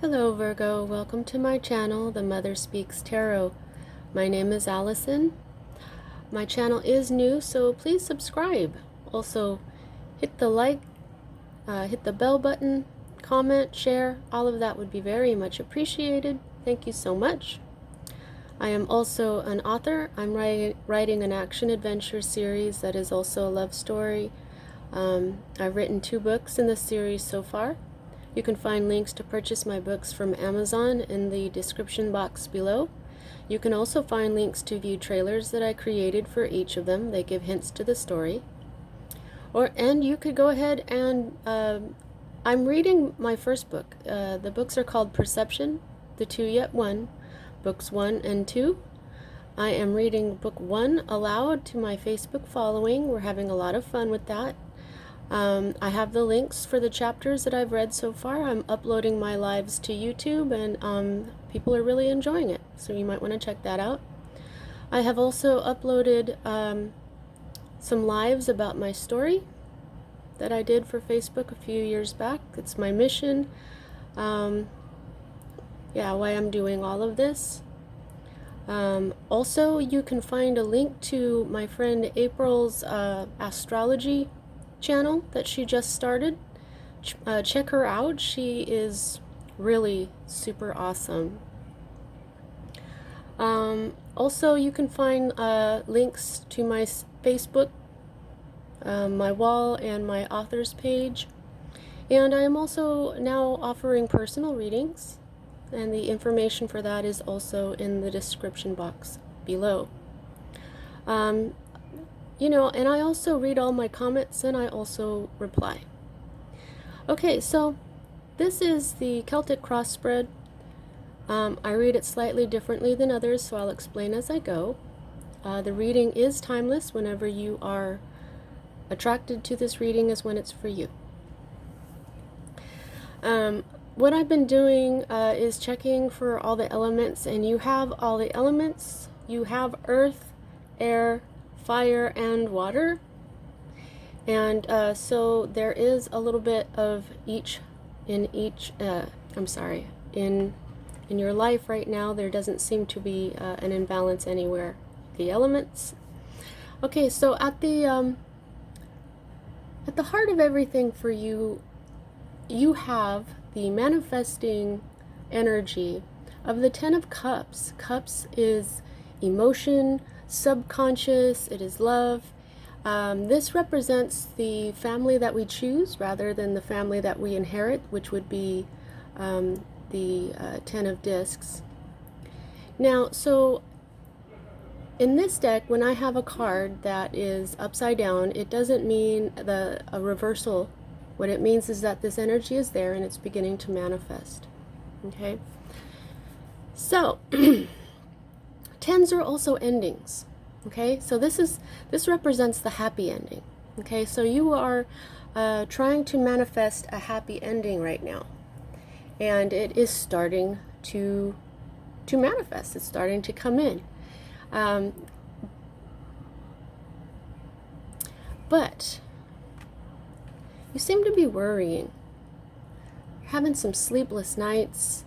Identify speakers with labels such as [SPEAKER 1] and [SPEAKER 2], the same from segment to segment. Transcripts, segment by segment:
[SPEAKER 1] Hello Virgo, welcome to my channel, The Mother Speaks Tarot. My name is Allison. My channel is new, so please subscribe. Also, hit the like, hit the bell button, comment, share. All of that would be very much appreciated. Thank you so much. I am also an author. I'm writing an action-adventure series that is also a love story. I've written 2 books in this series so far. You can find links to purchase my books from Amazon in the description box below. You can also find links to view trailers that I created for each of them. They give hints to the story. And you could go ahead and I'm reading my first book. The books are called Perception, The Two Yet One, books 1 and 2. I am reading book 1 aloud to my Facebook following. We're having a lot of fun with that. I have the links for the chapters that I've read so far. I'm uploading my lives to YouTube, and people are really enjoying it, so you might want to check that out. I have also uploaded some lives about my story that I did for Facebook a few years back. It's my mission, why I'm doing all of this. Also, you can find a link to my friend April's astrology channel that she just started. Check her out. She is really super awesome. Also, you can find links to my Facebook, my wall, and my authors page. And I am also now offering personal readings, and the information for that is also in the description box below. And I also read all my comments, and I also reply. Okay, so this is the Celtic cross spread. I read it slightly differently than others, so I'll explain as I go. The reading is timeless. Whenever you are attracted to this reading is when it's for you. What I've been doing is checking for all the elements, and you have all the elements. You have earth, air, fire, and water, and so there is a little bit of each in your life right now. There doesn't seem to be an imbalance anywhere. The elements. Okay, so at the heart of everything for you, you have the manifesting energy of the 10 of Cups. Cups is emotion, subconscious, it is love. This represents the family that we choose rather than the family that we inherit, which would be the 10 of Discs. Now, so in this deck, when I have a card that is upside down, it doesn't mean a reversal. What it means is that this energy is there and it's beginning to manifest. Okay? So, 10s are also endings. Okay, so this represents the happy ending. Okay, so you are trying to manifest a happy ending right now, and it is starting to manifest. It's starting to come in. But you seem to be worrying. You're having some sleepless nights.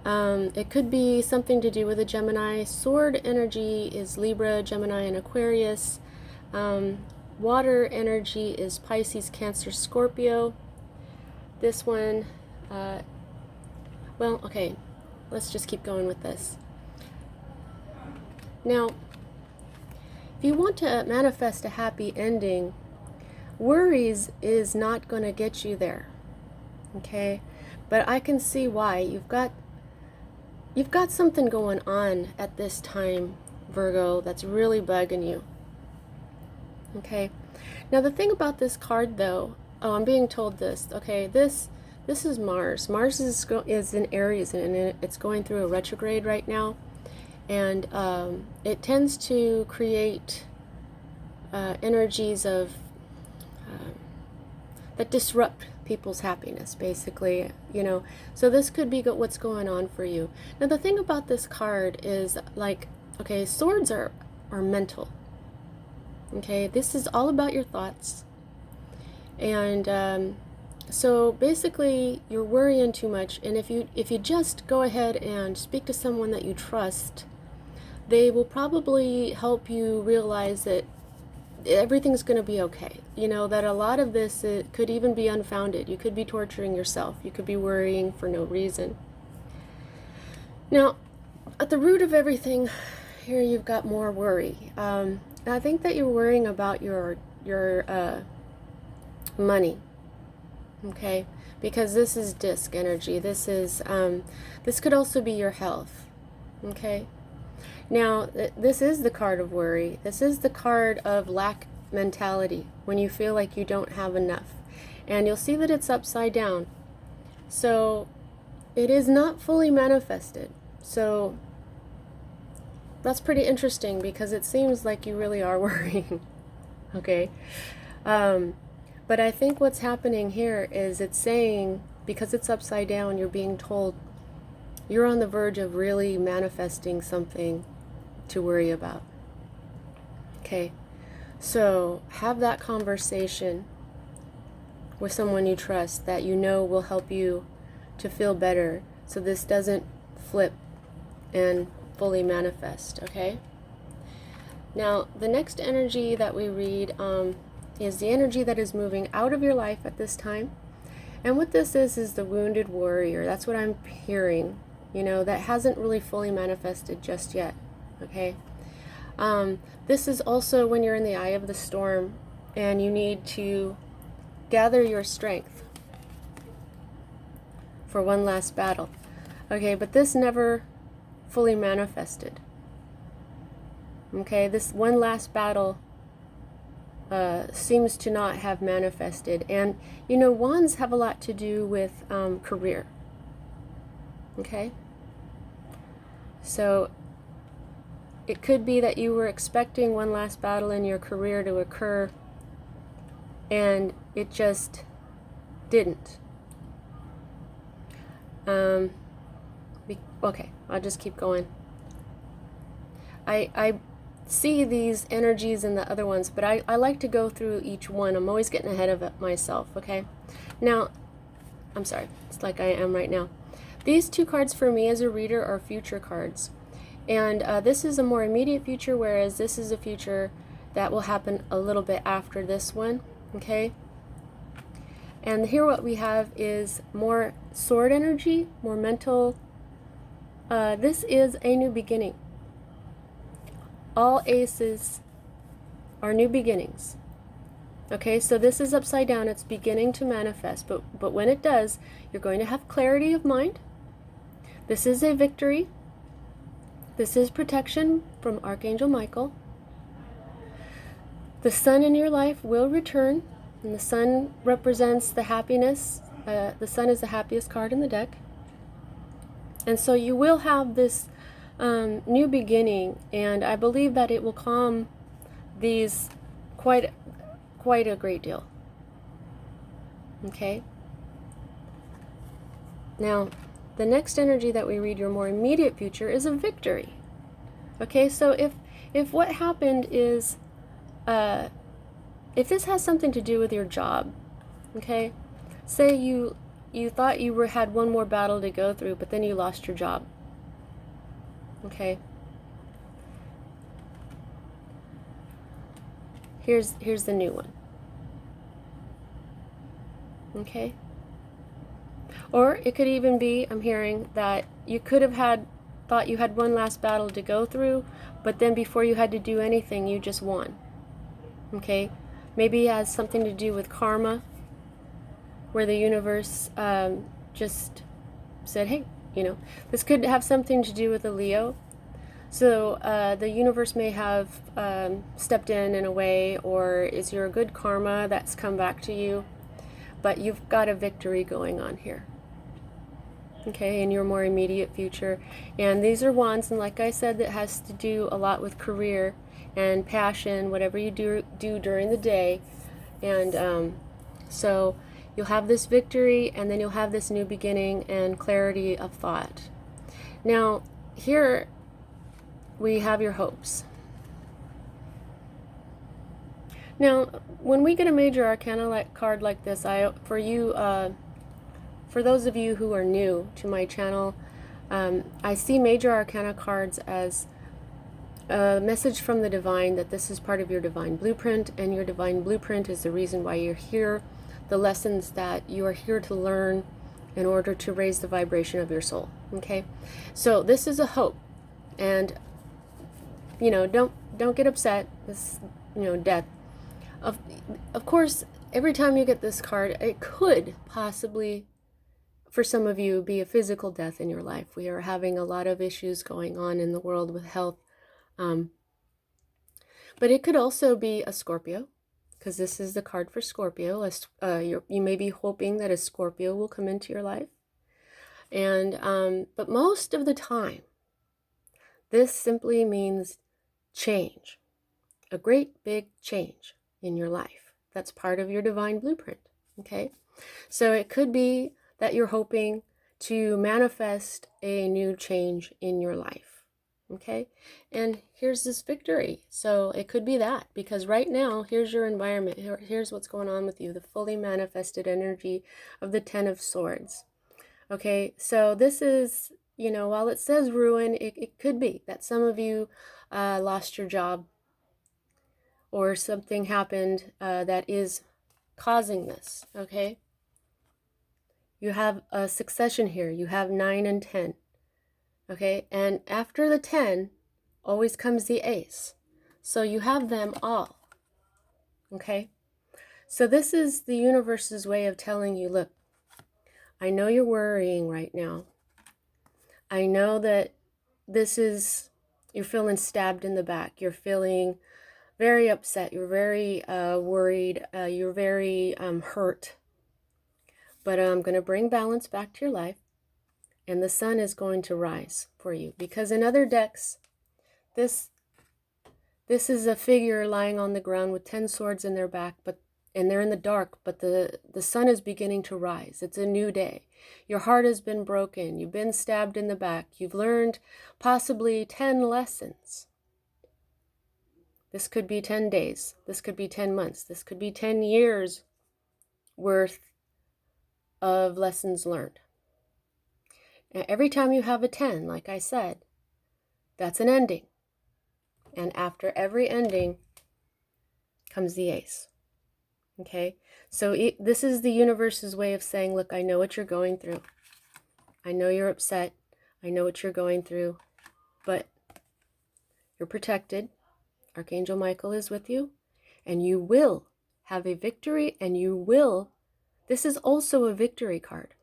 [SPEAKER 1] It could be something to do with a Gemini. Sword energy is Libra, Gemini, and Aquarius. Water energy is Pisces, Cancer, Scorpio. This one, okay, let's just keep going with this. Now, if you want to manifest a happy ending, worries is not going to get you there. Okay? But I can see why. You've got something going on at this time, Virgo, that's really bugging you. Okay. Now the thing about this card, though, I'm being told this. Okay, this is Mars. Mars is in Aries, and it's going through a retrograde right now, and it tends to create energies of that disrupt people's happiness, basically, so this could be what's going on for you. Now the thing about this card is, like, okay, swords are mental. Okay, this is all about your thoughts, and So basically, you're worrying too much, and if you just go ahead and speak to someone that you trust, they will probably help you realize that everything's going to be okay. You know, that a lot of this, it could even be unfounded. You could be torturing yourself. You could be worrying for no reason. Now, at the root of everything, here you've got more worry. I think that you're worrying about your money. Okay, because this is disc energy. This could also be your health. Okay, now this is the card of worry. This is the card of lack mentality, when you feel like you don't have enough, and you'll see that it's upside down. So it is not fully manifested. So that's pretty interesting, because it seems like you really are worrying. Okay. But I think what's happening here is it's saying, because it's upside down, you're being told you're on the verge of really manifesting something to worry about. Okay, so have that conversation with someone you trust that you know will help you to feel better, so this doesn't flip and fully manifest. Okay, now the next energy that we read is the energy that is moving out of your life at this time. And what this is the wounded warrior. That's what I'm hearing, you know, that hasn't really fully manifested just yet. Okay, this is also when you're in the eye of the storm and you need to gather your strength for one last battle. Okay, but this never fully manifested. Okay, this one last battle seems to not have manifested. And you know, wands have a lot to do with career. Okay, so it could be that you were expecting one last battle in your career to occur and it just didn't. Okay, I'll just keep going. I see these energies in the other ones, but I like to go through each one. I'm always getting ahead of it myself. Okay, now I'm sorry, it's like I am right now. These two cards for me as a reader are future cards, and this is a more immediate future, whereas this is a future that will happen a little bit after this one. Okay, and here what we have is more sword energy, more mental. This is a new beginning. All aces are new beginnings. Okay, so this is upside down. It's beginning to manifest, but when it does, you're going to have clarity of mind. This is a victory. This is protection from Archangel Michael. The sun in your life will return, and the sun represents the happiness. The sun is the happiest card in the deck. And so you will have this new beginning, and I believe that it will calm these quite a great deal. Okay, now the next energy that we read, your more immediate future, is a victory. Okay, so if what happened is if this has something to do with your job, okay, say you thought you had one more battle to go through, but then you lost your job. Okay, here's the new one. Okay, or it could even be, I'm hearing that you could have thought you had one last battle to go through, but then before you had to do anything, you just won. Okay, maybe it has something to do with karma, where the universe just said, hey, you know, this could have something to do with a Leo. So the universe may have stepped in a way, or is your good karma that's come back to you, but you've got a victory going on here. Okay, in your more immediate future. And these are wands, and like I said, that has to do a lot with career and passion, whatever you do during the day. And so you'll have this victory, and then you'll have this new beginning and clarity of thought. Now, here we have your hopes. Now, when we get a major arcana card like this, for those of you who are new to my channel, I see major arcana cards as a message from the divine that this is part of your divine blueprint, and your divine blueprint is the reason why you're here, the lessons that you are here to learn in order to raise the vibration of your soul. Okay, so this is a hope, and don't get upset. This death. Of course, every time you get this card, it could possibly, for some of you, be a physical death in your life. We are having a lot of issues going on in the world with health. But it could also be a Scorpio, because this is the card for Scorpio. You may be hoping that a Scorpio will come into your life. But most of the time, this simply means change. A great big change in your life. That's part of your divine blueprint. Okay? So it could be that you're hoping to manifest a new change in your life. Okay? And here's this victory. So it could be that, because right now, here's your environment. Here's what's going on with you, the fully manifested energy of the Ten of Swords. Okay? So this is, while it says ruin, it could be that some of you lost your job, or something happened that is causing this. Okay? You have a succession here. You have 9 and 10. Okay? And after the 10, always comes the ace. So you have them all. Okay? So this is the universe's way of telling you, look, I know you're worrying right now. I know that you're feeling stabbed in the back. You're feeling very upset. You're very worried. You're very hurt. But I'm going to bring balance back to your life. And the sun is going to rise for you. Because in other decks, this is a figure lying on the ground with 10 swords in their back, and they're in the dark, but the sun is beginning to rise. It's a new day. Your heart has been broken. You've been stabbed in the back. You've learned possibly 10 lessons. This could be 10 days. This could be 10 months. This could be 10 years worth of lessons learned. And every time you have a 10, like I said, that's an ending. And after every ending comes the ace. Okay? So this is the universe's way of saying, look, I know what you're going through. I know you're upset. I know what you're going through. But you're protected. Archangel Michael is with you. And you will have a victory, and this is also a victory card.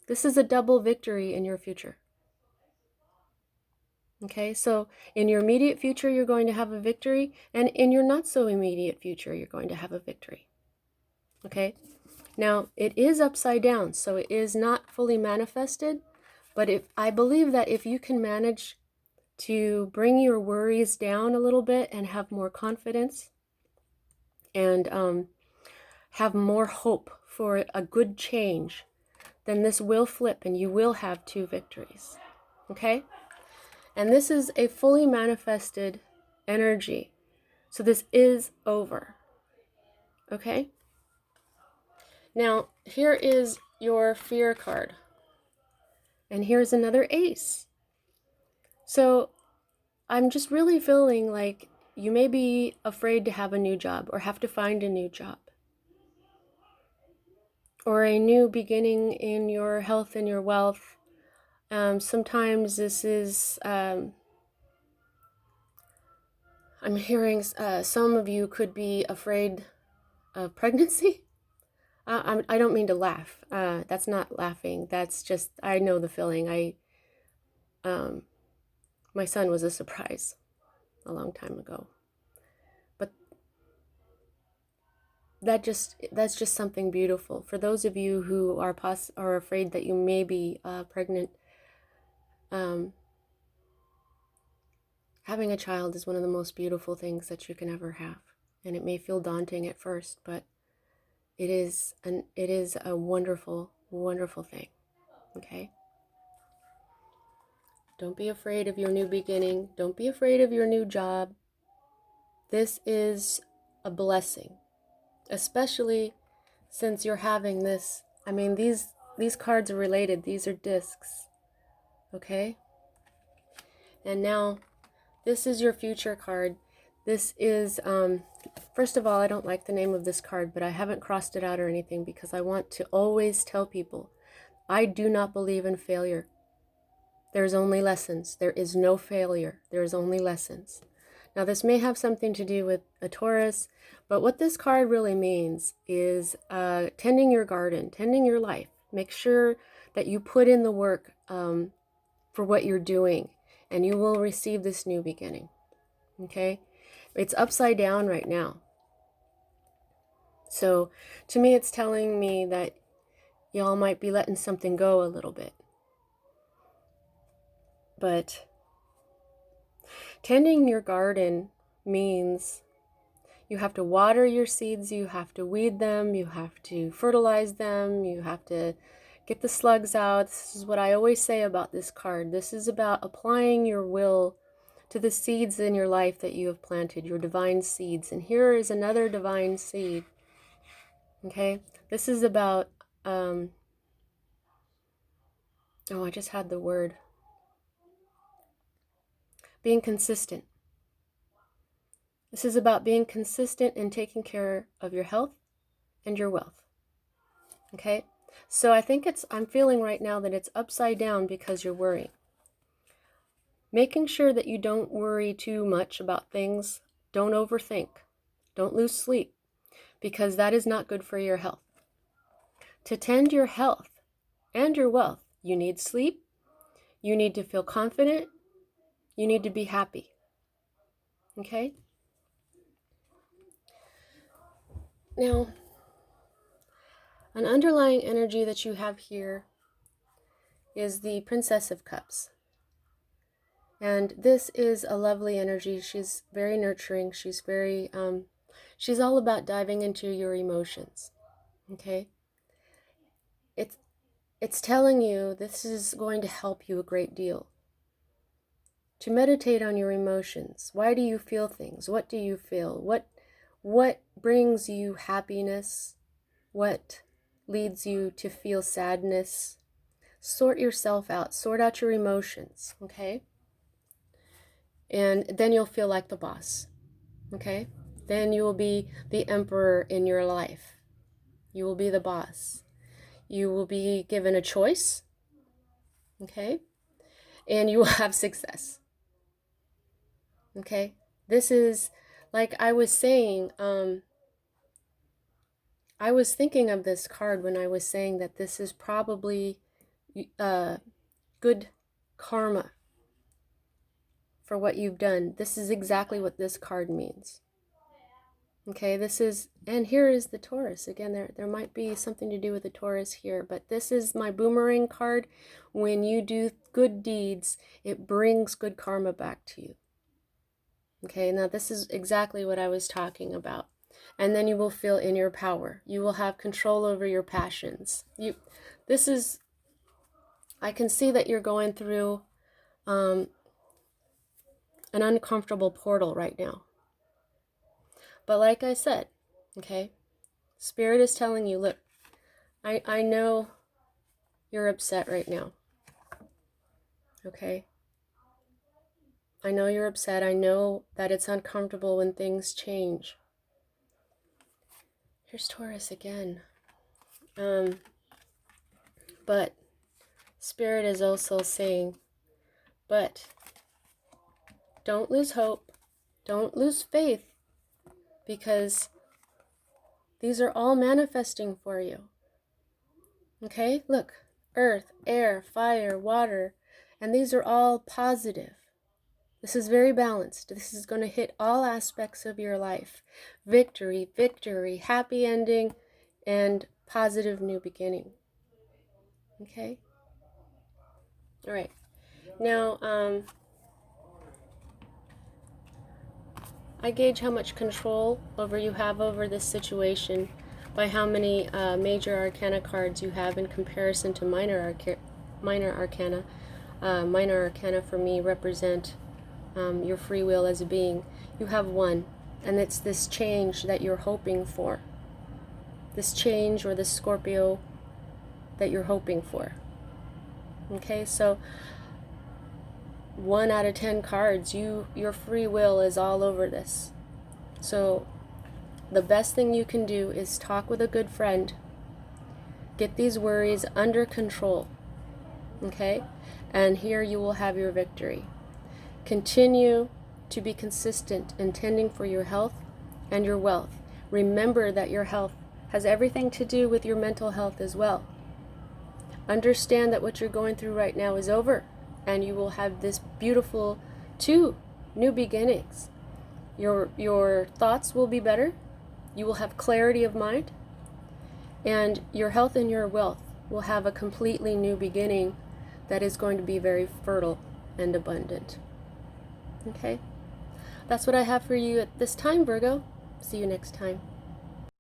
[SPEAKER 1] This is a double victory in your future. Okay, so in your immediate future, you're going to have a victory, and in your not so immediate future, you're going to have a victory. Okay, now it is upside down, so it is not fully manifested, but I believe that if you can manage to bring your worries down a little bit and have more confidence and have more hope for a good change, then this will flip and you will have 2 victories. Okay? And this is a fully manifested energy. So this is over. Okay? Now, here is your fear card. And here's another ace. So I'm just really feeling like you may be afraid to have a new job or have to find a new job, or a new beginning in your health and your wealth. Sometimes this is, I'm hearing some of you could be afraid of pregnancy. I don't mean to laugh. That's not laughing. That's just, I know the feeling. My son was a surprise a long time ago. But that's just something beautiful. For those of you who are afraid that you may be pregnant, having a child is one of the most beautiful things that you can ever have. And it may feel daunting at first, but it is a wonderful, wonderful thing. Okay? Don't be afraid of your new beginning. Don't be afraid of your new job. This is a blessing, especially since you're having this. I mean, these cards are related. These are discs, okay? And now, this is your future card. This is, first of all, I don't like the name of this card, but I haven't crossed it out or anything because I want to always tell people, I do not believe in failure. There's only lessons. There is no failure. There is only lessons. Now, this may have something to do with a Taurus, but what this card really means is tending your garden, tending your life. Make sure that you put in the work for what you're doing, and you will receive this new beginning. Okay? It's upside down right now. So, to me, it's telling me that y'all might be letting something go a little bit. But tending your garden means you have to water your seeds, you have to weed them, you have to fertilize them, you have to get the slugs out. This is what I always say about this card. This is about applying your will to the seeds in your life that you have planted, your divine seeds. And here is another divine seed. Okay? This is about, I just had the word. Being consistent. This is about being consistent in taking care of your health and your wealth. Okay? So I think I'm feeling right now that it's upside down because you're worrying. Making sure that you don't worry too much about things. Don't overthink. Don't lose sleep, because that is not good for your health. To tend your health and your wealth, you need sleep. You need to feel confident. You need to be happy. Okay? Now, an underlying energy that you have here is the Princess of Cups. And this is a lovely energy. She's very nurturing. She's very, she's all about diving into your emotions. Okay? It's telling you this is going to help you a great deal. To meditate on your emotions. Why do you feel things? What do you feel? What brings you happiness? What leads you to feel sadness? Sort yourself out. Sort out your emotions, okay? And then you'll feel like the boss, okay? Then you will be the emperor in your life. You will be the boss. You will be given a choice, okay? And you will have success, okay? This is, like I was saying, I was thinking of this card when I was saying that this is probably good karma for what you've done. This is exactly what this card means. Okay, this is, and here is the Taurus. Again, there might be something to do with the Taurus here, but this is my boomerang card. When you do good deeds, it brings good karma back to you. Okay, now this is exactly what I was talking about. And then you will feel in your power. You will have control over your passions. I can see that you're going through an uncomfortable portal right now. But like I said, okay, Spirit is telling you, look, I know you're upset right now. Okay? I know you're upset. I know that it's uncomfortable when things change. Here's Taurus again. But Spirit is also saying, but don't lose hope. Don't lose faith. Because these are all manifesting for you. Okay? Look. Earth, air, fire, water. And these are all positive. This is very balanced. This is going to hit all aspects of your life. Victory, victory, happy ending, and positive new beginning. Okay? All right. Now, I gauge how much control you have over this situation by how many major arcana cards you have in comparison to minor arcana. Minor arcana for me represent your free will as a being. You have one. And it's this change that you're hoping for. This change, or this Scorpio that you're hoping for. Okay, so 1 out of 10 cards, your free will is all over this. So the best thing you can do is talk with a good friend. Get these worries under control. Okay? And here you will have your victory. Continue to be consistent in tending for your health and your wealth. Remember that your health has everything to do with your mental health as well. Understand that what you're going through right now is over, and you will have this beautiful 2 new beginnings. Your thoughts will be better. You will have clarity of mind, and your health and your wealth will have a completely new beginning that is going to be very fertile and abundant. Okay? That's what I have for you at this time, Virgo. See you next time.